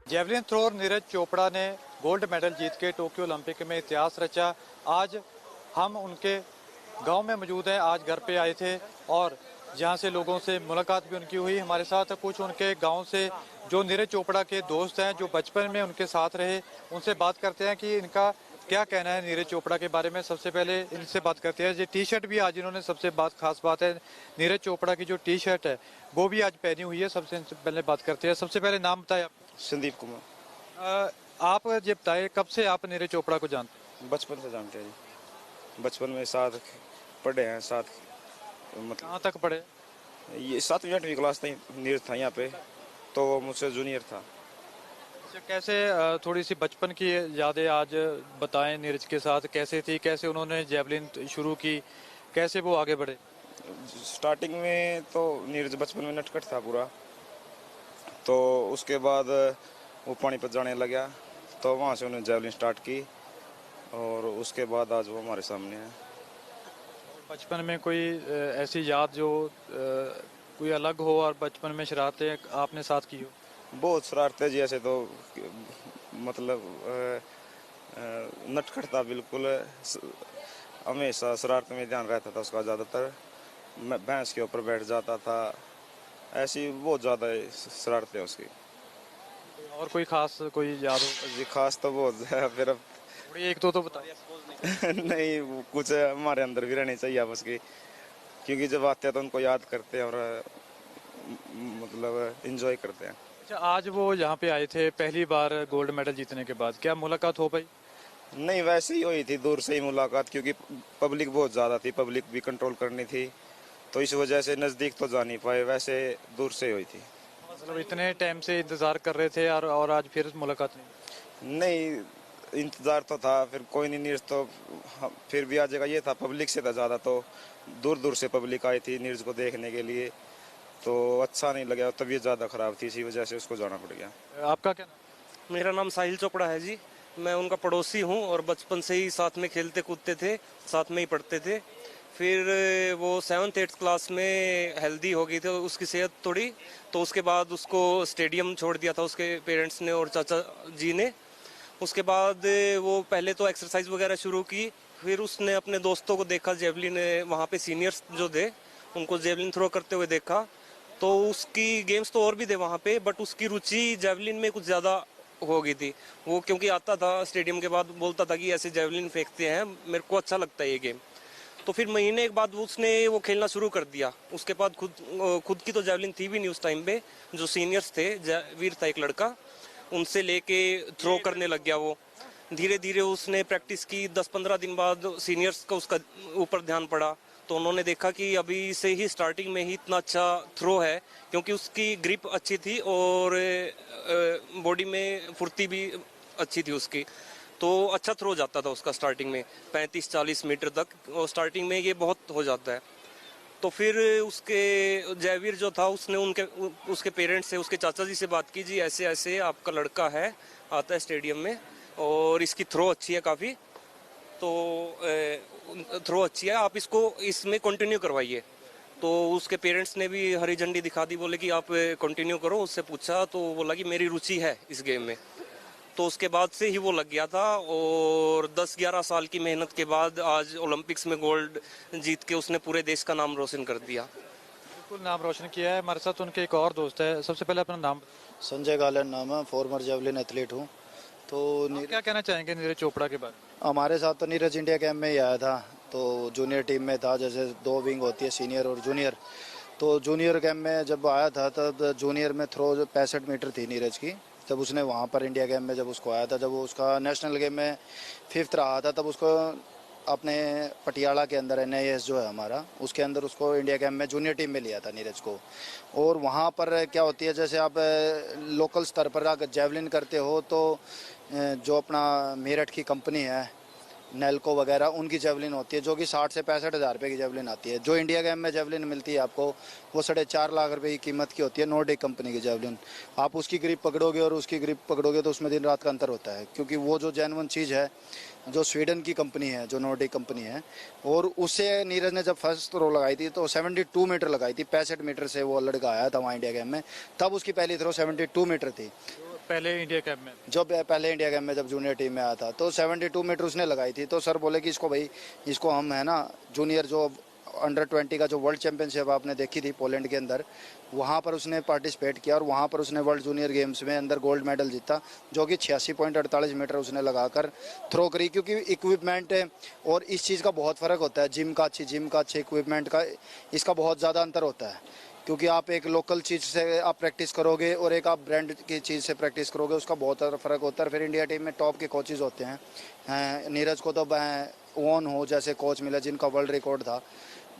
Javelin thrower Neeraj Chopra ने gold medal जीत के Tokyo Olympic में इतिहास रचा। आज हम उनके गांव में मौजूद हैं। आज घर पे आए थे और जहां से लोगों से मुलाकात भी उनकी हुई। हमारे साथ कुछ उनके गांव से जो नीरज चोपड़ा के दोस्त हैं, जो बचपन में उनके साथ रहे, उनसे बात करते हैं कि इनका क्या कहना है नीरज चोपड़ा के बारे में। सबसे पहले इनसे बात करते हैं। ये टी शर्ट भी आज इन्होंने, सबसे खास बात है, नीरज चोपड़ा की जो टी शर्ट है वो भी आज पहनी हुई है। सबसे पहले बात करते हैं। सबसे पहले नाम बताए आप। संदीप कुमार। आप ये बताए कब से आप नीरज चोपड़ा को जानते हैं? बचपन से जानते हैं जी। बचपन में साथ पढ़े हैं, साथ मतलब कहाँ तक पढ़े? ये 7वीं 8वीं क्लास तक नीरज था यहाँ पे, तो वो मुझसे जूनियर था। अच्छा, कैसे थोड़ी सी बचपन की यादें आज बताएं। नीरज के साथ कैसे थी, कैसे उन्होंने जेवलिन शुरू की, कैसे वो आगे बढ़े? स्टार्टिंग में तो नीरज बचपन में नटखट था पूरा, तो उसके बाद वो पानीपत जाने लगा, तो वहाँ से उन्होंने जेवलिन स्टार्ट की और उसके बाद आज वो हमारे सामने है। बचपन में कोई ऐसी याद जो कोई अलग हो और बचपन में शरारतें आपने साथ की हो? बहुत शरारतें जी, ऐसे तो मतलब नटखट था बिल्कुल। हमेशा शरारत में ध्यान रहता था उसका ज़्यादातर। मैं भैंस के ऊपर बैठ जाता था, ऐसी बहुत ज़्यादा शरारतें उसकी। और कोई खास कोई याद हो? जी खास तो बहुत है, फिर अब थोड़ी एक दो तो बताइए। नहीं, वो कुछ हमारे अंदर भी रहनी चाहिए आपस की, क्योंकि जब आते हैं तो उनको याद करते हैं और मतलब एंजॉय करते हैं। अच्छा, आज वो यहाँ पे आए थे पहली बार गोल्ड मेडल जीतने के बाद, क्या मुलाकात हो पाई? नहीं, वैसे ही हुई थी, दूर से ही मुलाकात, क्योंकि पब्लिक बहुत ज़्यादा थी, पब्लिक भी कंट्रोल करनी थी, तो इस वजह से नज़दीक तो जा नहीं पाए, वैसे दूर से हुई थी। मतलब इतने टाइम से इंतजार कर रहे थे और आज फिर मुलाकात नहीं? नहीं, इंतज़ार तो था, फिर कोई नहीं, नीरज तो फिर भी आ जाएगा ये था। पब्लिक से था ज़्यादा, तो दूर दूर से पब्लिक आई थी नीरज को देखने के लिए, तो अच्छा नहीं लगा, तबीयत ज़्यादा ख़राब थी, इसी वजह से उसको जाना पड़ गया। आपका क्या नाम? मेरा नाम साहिल चोपड़ा है जी। मैं उनका पड़ोसी हूँ और बचपन से ही साथ में खेलते कूदते थे, साथ में ही पढ़ते थे। फिर वो 7th 8th क्लास में हेल्दी हो गई थी उसकी सेहत थोड़ी, तो उसके बाद उसको स्टेडियम छोड़ दिया था उसके पेरेंट्स ने और चाचा जी ने। उसके बाद वो पहले तो एक्सरसाइज वगैरह शुरू की, फिर उसने अपने दोस्तों को देखा जेवलिन, वहाँ पे सीनियर्स जो थे उनको जेवलिन थ्रो करते हुए देखा, तो उसकी गेम्स तो और भी थे वहाँ पे, बट उसकी रुचि जेवलिन में कुछ ज़्यादा हो गई थी। वो क्योंकि आता था स्टेडियम के बाद, बोलता था कि ऐसे जेवलिन फेंकते हैं, मेरे को अच्छा लगता है ये गेम। तो फिर महीने के बाद उसने वो खेलना शुरू कर दिया। उसके बाद खुद की तो जेवलिन थी भी नहीं उस टाइम पे। जो सीनियर्स थे, वीर था एक लड़का, उनसे लेके थ्रो करने लग गया वो। धीरे धीरे उसने प्रैक्टिस की, 10-15 दिन बाद सीनियर्स का उसका ऊपर ध्यान पड़ा, तो उन्होंने देखा कि अभी से ही स्टार्टिंग में ही इतना अच्छा थ्रो है, क्योंकि उसकी ग्रिप अच्छी थी और बॉडी में फुर्ती भी अच्छी थी उसकी, तो अच्छा थ्रो जाता था उसका स्टार्टिंग में 35-40 मीटर तक, और स्टार्टिंग में ये बहुत हो जाता है। तो फिर उसके जयवीर जो था, उसने उसके पेरेंट्स से, उसके चाचा जी से बात की, जी ऐसे ऐसे आपका लड़का है, आता है स्टेडियम में और इसकी थ्रो अच्छी है काफ़ी, तो थ्रो अच्छी है, आप इसको इसमें कंटिन्यू करवाइए। तो उसके पेरेंट्स ने भी हरी झंडी दिखा दी, बोले कि आप कंटिन्यू करो। उससे पूछा तो बोला कि मेरी रुचि है इस गेम में। तो उसके बाद से ही वो लग गया था और 10-11 साल की मेहनत के बाद आज ओलंपिक्स में गोल्ड जीत के उसने पूरे देश का नाम रोशन कर दिया। बिल्कुल नाम रोशन किया है। हमारे साथ उनके एक और दोस्त है। सबसे पहले अपना नाम। संजय गालन नाम है, फॉर्मर जेवलिन एथलीट हूँ। तो क्या कहना चाहेंगे नीरज चोपड़ा के बारे में? हमारे साथ तो नीरज इंडिया कैंप में ही आया था, तो जूनियर टीम में था, जैसे 2 विंग होती है, सीनियर और जूनियर। तो जूनियर कैंप में जब आया था तब जूनियर में थ्रो 65 मीटर थी नीरज की। तब उसने वहाँ पर इंडिया गेम में जब उसको आया था, जब वो उसका नेशनल गेम में 5th रहा था, तब उसको अपने पटियाला के अंदर NIS जो है हमारा, उसके अंदर उसको इंडिया गेम में जूनियर टीम में लिया था नीरज को। और वहाँ पर क्या होती है, जैसे आप लोकल स्तर पर अगर जेवलिन करते हो तो जो अपना मेरठ की कंपनी है नेल्को वगैरह, उनकी जेवलिन होती है जो कि 60 से 65 हज़ार रुपये की जेवलिन आती है। जो इंडिया गेम में जेवलिन मिलती है आपको, वो 4.5 लाख रुपए की कीमत की होती है, नॉर्डिक कंपनी की जेवलिन। आप उसकी ग्रिप पकड़ोगे और उसकी ग्रिप पकड़ोगे तो उसमें दिन रात का अंतर होता है, क्योंकि वो जो जेन्युइन चीज़ है, जो स्वीडन की कंपनी है, जो नॉर्डिक कंपनी है, और उससे नीरज ने जब फर्स्ट थ्रो लगाई थी तो 72 मीटर लगाई थी। 65 मीटर से वो लड़का आया था वहाँ इंडिया गेम में, तब उसकी पहली थ्रो 72 मीटर थी। पहले इंडिया कैंप में? जो पहले इंडिया गेम में जब जूनियर टीम में आया था तो 72 मीटर उसने लगाई थी। तो सर बोले कि इसको भाई, इसको हम है ना जूनियर जो अंडर 20 का जो वर्ल्ड चैंपियनशिप आपने देखी थी पोलैंड के अंदर, वहाँ पर उसने पार्टिसिपेट किया और वहाँ पर उसने वर्ल्ड जूनियर गेम्स में अंदर गोल्ड मेडल जीता, जो कि 86.48 मीटर उसने लगाकर थ्रो करी। क्योंकि इक्विपमेंट है और इस चीज़ का बहुत फ़र्क होता है, जिम का अच्छे इक्विपमेंट का इसका बहुत ज़्यादा अंतर होता है। क्योंकि आप एक लोकल चीज़ से आप प्रैक्टिस करोगे और एक आप ब्रांड की चीज़ से प्रैक्टिस करोगे, उसका बहुत फ़र्क होता है। फिर इंडिया टीम में टॉप के कोचेज़ होते हैं। नीरज को तो ओन हो जैसे कोच मिला जिनका वर्ल्ड रिकॉर्ड था,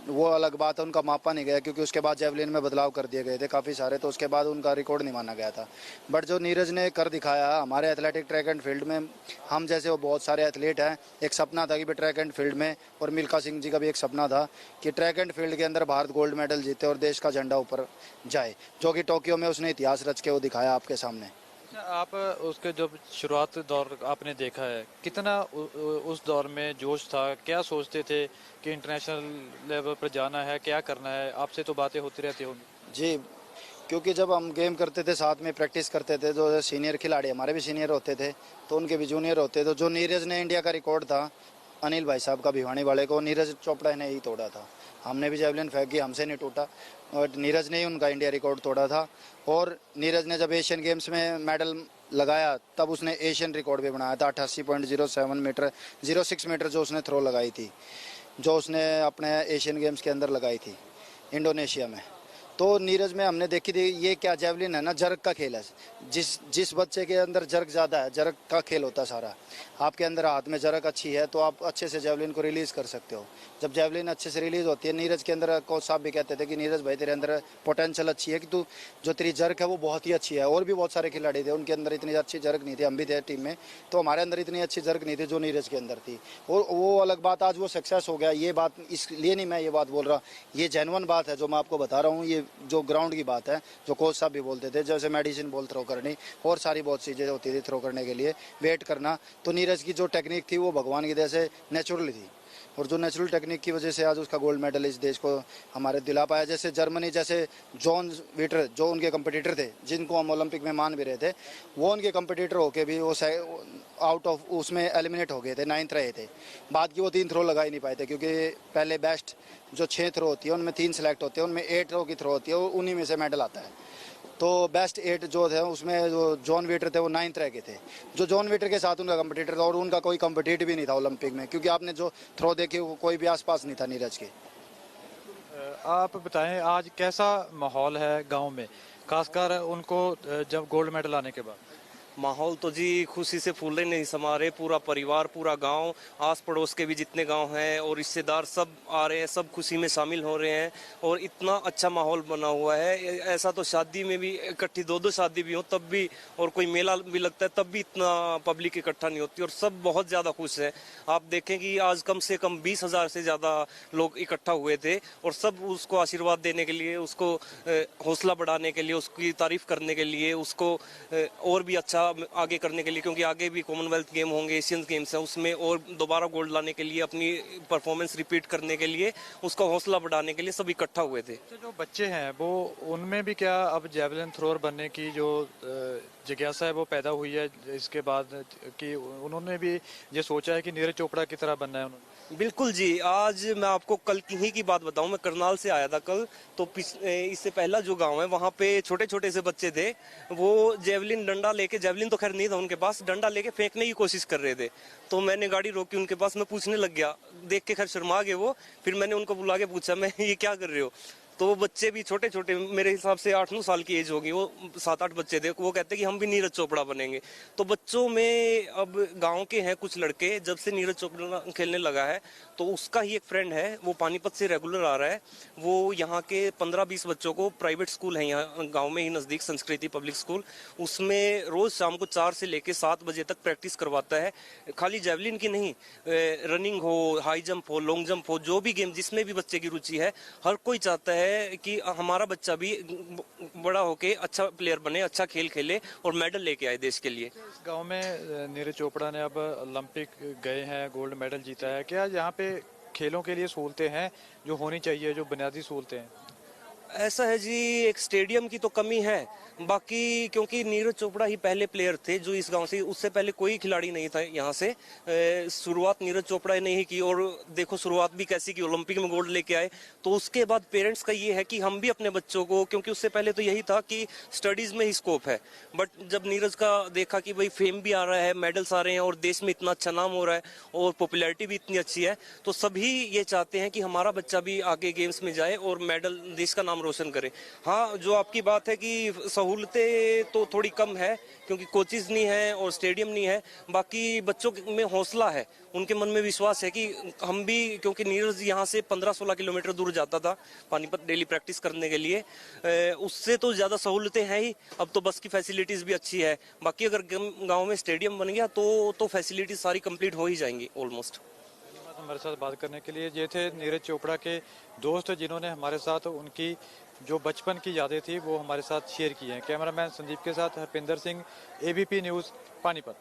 वो अलग बात है, उनका मापा नहीं गया क्योंकि उसके बाद जेवलिन में बदलाव कर दिए गए थे काफ़ी सारे, तो उसके बाद उनका रिकॉर्ड नहीं माना गया था। बट जो नीरज ने कर दिखाया हमारे एथलेटिक ट्रैक एंड फील्ड में, हम जैसे वो बहुत सारे एथलीट हैं, एक सपना था कि भी ट्रैक एंड फील्ड में, और मिल्खा सिंह जी का भी एक सपना था कि ट्रैक एंड फील्ड के अंदर भारत गोल्ड मेडल जीते और देश का झंडा ऊपर जाए, जो कि टोक्यो में उसने इतिहास रच के वो दिखाया आपके सामने। आप उसके जब शुरुआत दौर आपने देखा है, कितना उस दौर में जोश था, क्या सोचते थे कि इंटरनेशनल लेवल पर जाना है, क्या करना है? आपसे तो बातें होती रहती होंगी। जी, क्योंकि जब हम गेम करते थे साथ में प्रैक्टिस करते थे, जो सीनियर खिलाड़ी हमारे भी सीनियर होते थे तो उनके भी जूनियर होते थे। तो जो नीरज ने इंडिया का रिकॉर्ड था अनिल भाई साहब का भिवानी वाले को, नीरज चोपड़ा ने ही तोड़ा था। हमने भी जेवलिन फेंकी, हमसे नहीं टूटा, और नीरज ने ही उनका इंडिया रिकॉर्ड तोड़ा था। और नीरज ने जब एशियन गेम्स में मेडल लगाया तब उसने एशियन रिकॉर्ड भी बनाया था 88.07 मीटर 06 मीटर जो उसने थ्रो लगाई थी, जो उसने अपने एशियन गेम्स के अंदर लगाई थी इंडोनेशिया में। तो नीरज में हमने देखी थी, ये क्या जेवलिन है ना, जर्क का खेल है। जिस बच्चे के अंदर जर्क ज़्यादा है, जर्क का खेल होता है सारा, आपके अंदर हाथ में जर्क अच्छी है तो आप अच्छे से जेवलिन को रिलीज़ कर सकते हो। जब जेवलिन अच्छे से रिलीज़ होती है, नीरज के अंदर कोच साहब भी कहते थे कि नीरज भाई तेरे अंदर पोटेंशियल अच्छी है, कि तू जो तेरी जर्क है वो बहुत ही अच्छी है। और भी बहुत सारे खिलाड़ी थे उनके अंदर इतनी अच्छी जर्क नहीं थी, हम भी थे टीम में, तो हमारे अंदर इतनी अच्छी जर्क नहीं थी जो नीरज के अंदर थी। और वो अलग बात, आज वो सक्सेस हो गया, ये बात इसलिए नहीं मैं ये बात बोल रहा, ये जेन्युइन बात है जो मैं आपको बता रहा हूँ। ये जो ग्राउंड की बात है, जो कोच साहब भी बोलते थे, जैसे मेडिसिन बॉल थ्रो करनी और सारी बहुत चीज़ें होती थी थ्रो करने के लिए, वेट करना, तो नीरज की जो टेक्निक थी वो भगवान की दया से नेचुरली थी। और जो नेचुरल टेक्निक की वजह से आज उसका गोल्ड मेडल इस देश को हमारे दिला पाया। जैसे जर्मनी, जैसे जॉन वीटर जो उनके कंपटीटर थे, जिनको हम ओलंपिक में मान भी रहे थे, वो उनके कंपटीटर होके भी वो आउट ऑफ उसमें एलिमिनेट हो गए थे, 9th रहे थे। बाद की वो 3 थ्रो लगा ही नहीं पाए थे, क्योंकि पहले बेस्ट जो 6 थ्रो होती है उनमें 3 सेलेक्ट होते हैं, उनमें 8 थ्रो की थ्रो होती है, उन्हीं में से मेडल आता है। तो बेस्ट 8 जो थे उसमें जो जॉन वीटर थे वो 9th रह गए थे। जो जॉन वीटर के साथ उनका कंपटीटर था, और उनका कोई कंपटीट भी नहीं था ओलंपिक में, क्योंकि आपने जो थ्रो देखी वो कोई भी आसपास नहीं था नीरज के। आप बताएं आज कैसा माहौल है गांव में, खासकर उनको जब गोल्ड मेडल आने के बाद? माहौल तो जी खुशी से फूले नहीं समा रहे। पूरा परिवार, पूरा गांव, आस पड़ोस के भी जितने गांव हैं और रिश्तेदार सब आ रहे हैं, सब खुशी में शामिल हो रहे हैं और इतना अच्छा माहौल बना हुआ है। ऐसा तो शादी में भी इकट्ठी 2-2 शादी भी हो तब भी, और कोई मेला भी लगता है तब भी इतना पब्लिक इकट्ठा नहीं होती और सब बहुत ज़्यादा खुश हैं। आप देखें कि आज कम से कम 20,000 से ज़्यादा लोग इकट्ठा हुए थे और सब उसको आशीर्वाद देने के लिए, उसको हौसला बढ़ाने के लिए, उसकी तारीफ करने के लिए, उसको और भी अच्छा आगे करने के लिए, क्योंकि आगे भी कॉमनवेल्थ गेम होंगे, एशियन गेम्स हैं, उसमें और दोबारा गोल्ड लाने के लिए, अपनी परफॉर्मेंस रिपीट करने के लिए, उसका हौसला बढ़ाने के लिए सब इकट्ठा हुए थे। जो बच्चे हैं वो, उनमें भी क्या अब जेवलिन थ्रोअर बनने की जो जिज्ञासा है वो पैदा हुई है इसके बाद, कि उन्होंने भी ये सोचा है कि नीरज चोपड़ा की तरह बनना है उन्होंने? बिल्कुल जी। आज मैं आपको कल की ही की बात बताऊं, मैं करनाल से आया था कल, तो इससे पहला जो गांव है वहां पे छोटे छोटे से बच्चे थे, वो जेवलिन डंडा लेके, जेवलिन तो खैर नहीं था उनके पास, डंडा लेके फेंकने की कोशिश कर रहे थे। तो मैंने गाड़ी रोकी उनके पास, मैं पूछने लग गया, देख के खैर शर्मा गए वो। फिर मैंने उनको बुला के पूछा, मैं ये क्या कर रहे हो? तो वो बच्चे भी छोटे छोटे, मेरे हिसाब से 8-9 साल की एज होगी, वो 7-8 बच्चे थे, वो कहते कि हम भी नीरज चोपड़ा बनेंगे। तो बच्चों में अब गांव के हैं कुछ लड़के, जब से नीरज चोपड़ा खेलने लगा है, तो उसका ही एक फ्रेंड है, वो पानीपत से रेगुलर आ रहा है, वो यहाँ के 15-20 बच्चों को, प्राइवेट स्कूल है यहाँ गाँव में ही नज़दीक, संस्कृति पब्लिक स्कूल, उसमें रोज शाम को 4 से लेके 7 बजे तक प्रैक्टिस करवाता है। खाली जेवलिन की नहीं, रनिंग हो, हाई जंप हो, लॉन्ग जंप हो, जो भी गेम जिसमें भी बच्चे की रुचि है, हर कोई चाहता है कि हमारा बच्चा भी बड़ा होके अच्छा प्लेयर बने, अच्छा खेल खेले और मेडल लेके आए देश के लिए। इस गांव में नीरज चोपड़ा ने अब ओलंपिक गए हैं, गोल्ड मेडल जीता है, क्या यहाँ पे खेलों के लिए सहूलतें हैं जो होनी चाहिए, जो बुनियादी सहूलतें हैं? ऐसा है जी, एक स्टेडियम की तो कमी है, बाकी क्योंकि नीरज चोपड़ा ही पहले प्लेयर थे जो इस गांव से, उससे पहले कोई खिलाड़ी नहीं था यहाँ से। शुरुआत नीरज चोपड़ा ने ही की, और देखो शुरुआत भी कैसी की, ओलंपिक में गोल्ड लेके आए। तो उसके बाद पेरेंट्स का ये है कि हम भी अपने बच्चों को, क्योंकि उससे पहले तो यही था कि स्टडीज में ही स्कोप है, बट जब नीरज का देखा कि भाई फेम भी आ रहा है, मेडल्स आ रहे हैं और देश में इतना अच्छा नाम हो रहा है और पॉपुलैरिटी भी इतनी अच्छी है, तो सभी ये चाहते हैं कि हमारा बच्चा भी आगे गेम्स में जाए और मेडल, देश का नाम रोशन करे। हाँ, जो आपकी बात है कि सहूलतें तो थोड़ी कम है क्योंकि कोचिज नहीं है और स्टेडियम नहीं है, बाकी बच्चों में हौसला है, उनके मन में विश्वास है कि हम भी, क्योंकि नीरज यहाँ से 15-16 किलोमीटर दूर जाता था पानीपत डेली प्रैक्टिस करने के लिए, उससे तो ज़्यादा सहूलतें हैं ही। अब तो बस की फैसिलिटीज़ भी अच्छी है, बाकी अगर गांव में स्टेडियम बन गया तो फैसिलिटीज सारी कंप्लीट हो ही जाएंगी ऑलमोस्ट। हमारे साथ बात करने के लिए ये थे नीरज चोपड़ा के दोस्त, जिन्होंने हमारे साथ उनकी जो बचपन की यादें थी वो हमारे साथ शेयर की हैं। कैमरामैन संदीप के साथ हरपिंदर सिंह, ABP न्यूज़, पानीपत।